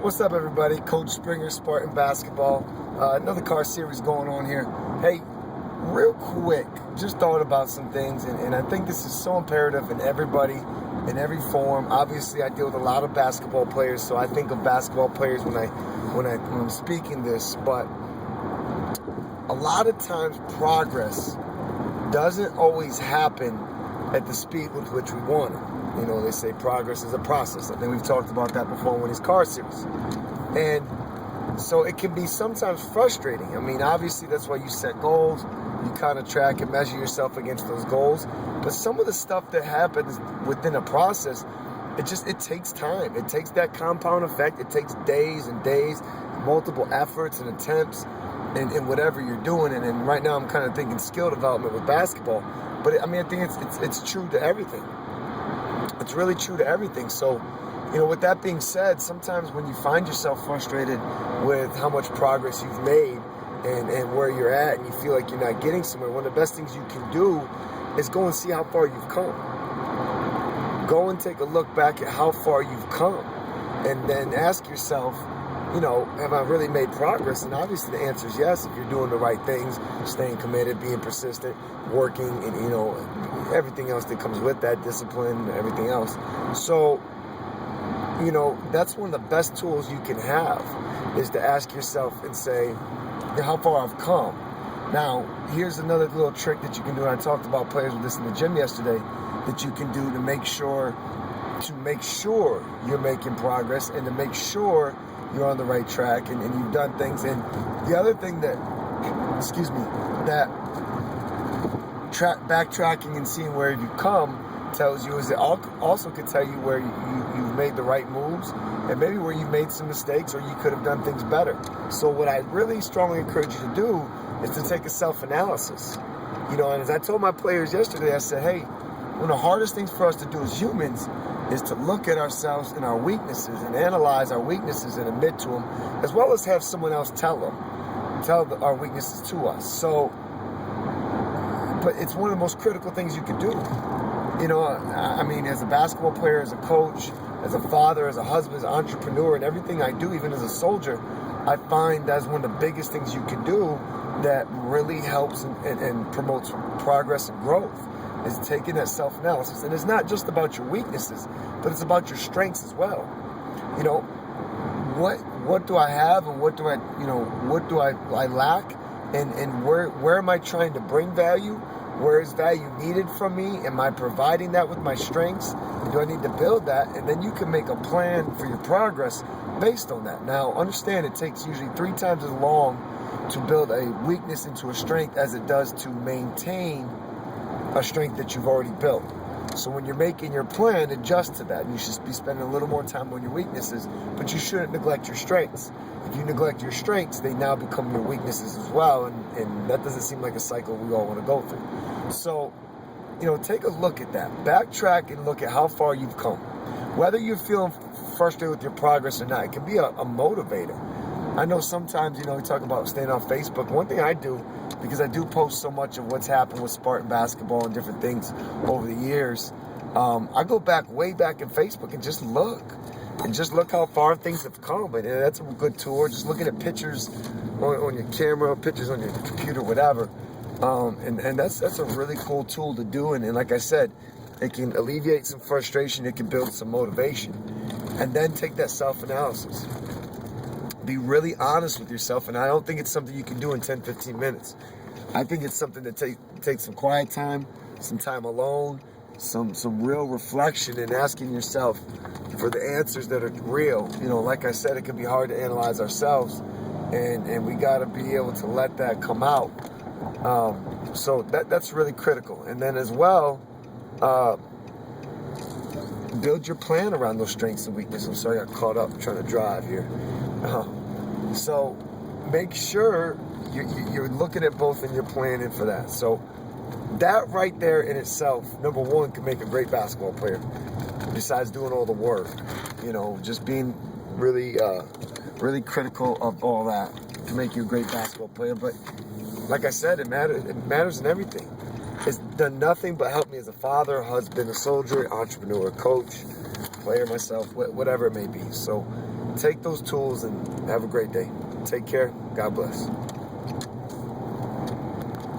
What's up, everybody? Coach Springer, Spartan Basketball. Another car series going on here. Hey, real quick, just thought about some things, and I think this is so imperative in everybody, in every form. Obviously, I deal with a lot of basketball players, so I think of basketball players when I'm speaking this. But a lot of times, progress doesn't always happen at the speed with which we want it. You know, they say progress is a process. I think we've talked about that before in these car series. And so it can be sometimes frustrating. I mean, obviously, that's why you set goals. You kind of track and measure yourself against those goals. But some of the stuff that happens within a process, it takes time. It takes that compound effect. It takes days and days, multiple efforts and attempts in whatever you're doing. And right now I'm kind of thinking skill development with basketball. But I mean, I think it's true to everything. It's really true to everything. So, you know, with that being said, sometimes when you find yourself frustrated with how much progress you've made and where you're at, and you feel like you're not getting somewhere, one of the best things you can do is go and see how far you've come. Go and take a look back at how far you've come, and then ask yourself, you know, have I really made progress? And obviously the answer is yes, if you're doing the right things, staying committed, being persistent, working, and, you know, everything else that comes with that, discipline, everything else. So, you know, that's one of the best tools you can have, is to ask yourself and say, how far I've come. Now, here's another little trick that you can do. And I talked about players with this in the gym yesterday, that you can do to make sure you're making progress, and to make sure you're on the right track, and you've done things. And the other thing that backtracking and seeing where you've come tells you is it also could tell you where you've made the right moves, and maybe where you've made some mistakes, or you could have done things better. So what I really strongly encourage you to do is to take a self-analysis. You know, and as I told my players yesterday, I said, hey, one of the hardest things for us to do as humans is to look at ourselves and our weaknesses, and analyze our weaknesses and admit to them, as well as have someone else tell our weaknesses to us. So, but it's one of the most critical things you can do. You know, I mean, as a basketball player, as a coach, as a father, as a husband, as an entrepreneur, and everything I do, even as a soldier, I find that's one of the biggest things you can do that really helps and promotes progress and growth, is taking that self-analysis. And it's not just about your weaknesses, but it's about your strengths as well. You know, what do I have, and what do I lack, and where am I trying to bring value? Where is value needed from me? Am I providing that with my strengths? Do I need to build that? And then you can make a plan for your progress based on that. Now, understand it takes usually 3 times as long to build a weakness into a strength as it does to maintain a strength that you've already built. So when you're making your plan, adjust to that. And you should be spending a little more time on your weaknesses, but you shouldn't neglect your strengths. If you neglect your strengths, they now become your weaknesses as well, and that doesn't seem like a cycle we all want to go through. So, you know, take a look at that. Backtrack and look at how far you've come. Whether you're feeling frustrated with your progress or not, it can be a motivator. I know sometimes, you know, we talk about staying on Facebook. One thing I do, because I do post so much of what's happened with Spartan basketball and different things over the years, I go way back in Facebook and just look. And just look how far things have come. And that's a good tool. Just looking at pictures on your camera, pictures on your computer, whatever. And that's a really cool tool to do. And like I said, it can alleviate some frustration. It can build some motivation. And then take that self-analysis. Be really honest with yourself. And I don't think it's something you can do in 10, 15 minutes. I think it's something that takes some quiet time, some time alone, some real reflection, and asking yourself for the answers that are real. You know, like I said, it can be hard to analyze ourselves, and we got to be able to let that come out. So that's really critical. And then as well, build your plan around those strengths and weaknesses. I'm sorry I got caught up trying to drive here. So make sure you're looking at both and you're planning for that. So that right there in itself, number one, can make a great basketball player. Besides doing all the work, you know, just being really critical of all that to make you a great basketball player. But like I said, it matters in everything. It's done nothing but help me as a father, husband, a soldier, entrepreneur, coach. player myself, whatever it may be. So take those tools and have a great day. Take care. God bless.